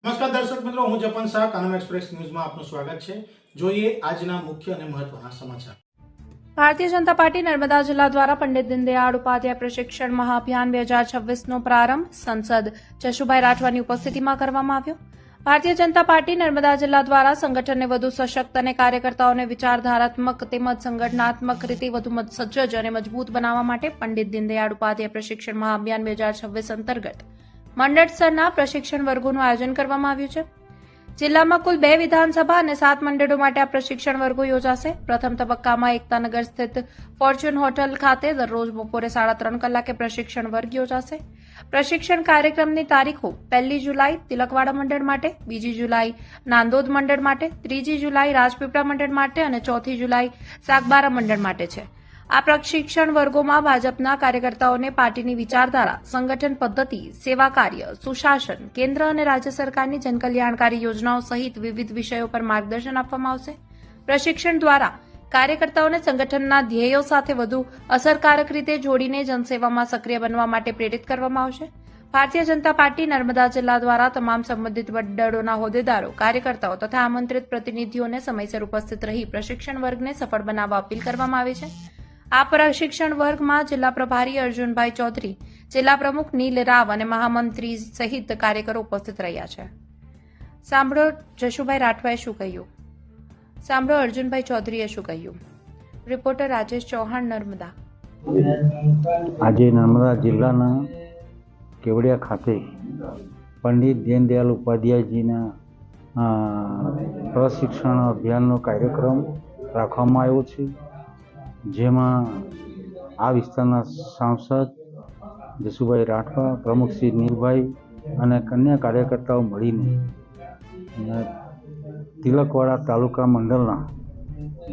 નમસ્કાર દર્શક મિત્રો, હું જપન શાહ કાનમ એક્સપ્રેસ ન્યૂઝમાં આપનું સ્વાગત છે। જોઈએ આજના મુખ્ય અને મહત્વના સમાચાર। ભારતીય જનતા પાર્ટી નર્મદા જિલ્લા દ્વારા પંડિત દીનદયાળ ઉપાધ્યાય પ્રશિક્ષણ મહાઅભિયાન 2026નો પ્રારંભ સાંસદ જશુભાઈ રાઠવાની ઉપસ્થિતિમાં કરવામાં આવ્યો। ભારતીય જનતા પાર્ટી નર્મદા જિલ્લા દ્વારા સંગઠનને વધુ સશક્ત અને કાર્યકર્તાઓને વિચારધારાત્મક તેમજ સંગઠનાત્મક રીતે વધુ સજ્જ અને મજબૂત બનાવવા માટે પંડિત દીનદયાળ ઉપાધ્યાય પ્રશિક્ષણ મહાઅભિયાન 2026 અંતર્ગત મંડળ સ્તરના પ્રશિક્ષણ વર્ગોનું આયોજન કરવામાં આવ્યું છે। જિલ્લામાં કુલ 2 વિધાનસભા અને 7 મંડળો માટે આ પ્રશિક્ષણ વર્ગો યોજાશે। પ્રથમ તબક્કામાં એકતાનગર સ્થિત ફોર્ચ્યુન હોટલ ખાતે દરરોજ બપોરે 3.5 કલાકે પ્રશિક્ષણ વર્ગ યોજાશે। પ્રશિક્ષણ કાર્યક્રમની તારીખો 1 જુલાઈ તિલકવાડા મંડળ માટે, 2 જુલાઈ નાંદોદ મંડળ માટે, 3 જુલાઈ રાજપીપળા મંડળ માટે અને 4 જુલાઈ સાગબારા મંડળ માટે છે। આ પ્રશિક્ષણ વર્ગોમાં ભાજપના કાર્યકર્તાઓને પાર્ટીની વિચારધારા, સંગઠન પદ્ધતિ, સેવા કાર્ય, સુશાસન, કેન્દ્ર અને રાજ્ય સરકારની જનકલ્યાણકારી યોજનાઓ સહિત વિવિધ વિષયો પર માર્ગદર્શન આપવામાં આવશે। પ્રશિક્ષણ દ્વારા કાર્યકર્તાઓને સંગઠનના ધ્યેયો સાથે વધુ અસરકારક રીતે જોડીને જનસેવામાં સક્રિય બનવા માટે પ્રેરિત કરવામાં આવશે। ભારતીય જનતા પાર્ટી નર્મદા જિલ્લા દ્વારા તમામ સંબંધિત મંડળોના હોદ્દેદારો, કાર્યકર્તાઓ તથા આમંત્રિત પ્રતિનિધિઓને સમયસર ઉપસ્થિત રહી પ્રશિક્ષણ વર્ગને સફળ બનાવવા અપીલ કરવામાં આવી છે। આ પ્રશિક્ષણ વર્ગમાં જિલ્લા પ્રભારી અર્જુનભાઈ ચૌધરી, જિલ્લા પ્રમુખ નીલ રાવ અને મહામંત્રી સહિત કાર્યકરો ઉપસ્થિત રહ્યા છે। સાંભળો જશુભાઈ રાઠવાએ શું કહ્યું, સાંભળો અર્જુનભાઈ ચૌધરીએ શું કહ્યું। રિપોર્ટર રાજેશ ચૌહાણ, નર્મદા। આજે નર્મદા જિલ્લાના કેવડિયા ખાતે પંડિત દીનદયાળ ઉપાધ્યાયજીના પ્રશિક્ષણ અભિયાનનો કાર્યક્રમ રાખવામાં આવ્યો છે, જેમાં આ વિસ્તારના સાંસદ જશુભાઈ રાઠવા, પ્રમુખ શ્રી નીલભાઈ અને અન્ય કાર્યકર્તાઓ મળીને તિલકવાડા તાલુકા મંડળના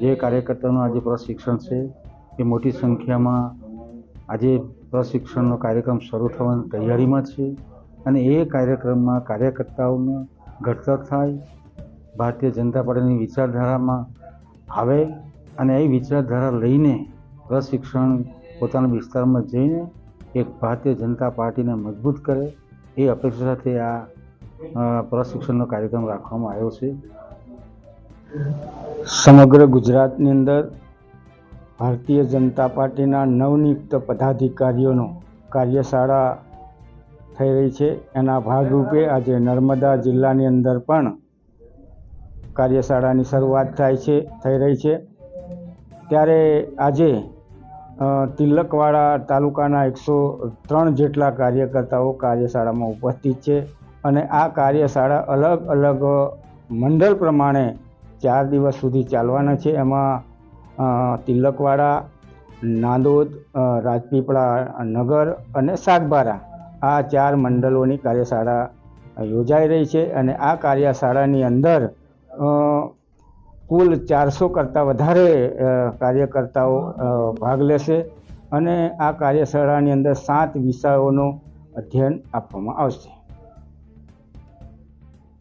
જે કાર્યકર્તાઓનું આજે પ્રશિક્ષણ છે એ મોટી સંખ્યામાં આજે પ્રશિક્ષણનો કાર્યક્રમ શરૂ થવાની તૈયારીમાં છે અને એ કાર્યક્રમમાં કાર્યકર્તાઓનું ઘડતર થાય, ભારતીય જનતા પાર્ટીની વિચારધારામાં આવે અને એ વિચારધારા લઈને પ્રશિક્ષણ પોતાના વિસ્તારમાં જઈને એક ભારતીય જનતા પાર્ટીને મજબૂત કરે એ અપેક્ષા સાથે આ પ્રશિક્ષણનો કાર્યક્રમ રાખવામાં આવ્યો છે। સમગ્ર ગુજરાતની અંદર ભારતીય જનતા પાર્ટીના નવનિયુક્ત પદાધિકારીઓનો કાર્યશાળા થઈ રહી છે। એના ભાગરૂપે આજે નર્મદા જિલ્લાની અંદર પણ કાર્યશાળાની શરૂઆત થઈ રહી છે। ત્યારે આજે તિલકવાડા તાલુકાના 103 જેટલા કાર્યકર્તાઓ કાર્યશાળામાં ઉપસ્થિત છે અને આ કાર્યશાળા અલગ અલગ મંડળ પ્રમાણે 4 દિવસ સુધી ચાલવાના છે। એમાં તિલકવાડા, નાંદોદ, રાજપીપળા નગર અને સાગબારા આ 4 મંડળોની કાર્યશાળા યોજાઈ રહી છે અને આ કાર્યશાળાની અંદર કુલ 400 કરતાં વધારે કાર્યકર્તાઓ ભાગ લેશે અને આ કાર્યશાળાની અંદર 7 વિષયોનું અધ્યયન આપવામાં આવશે।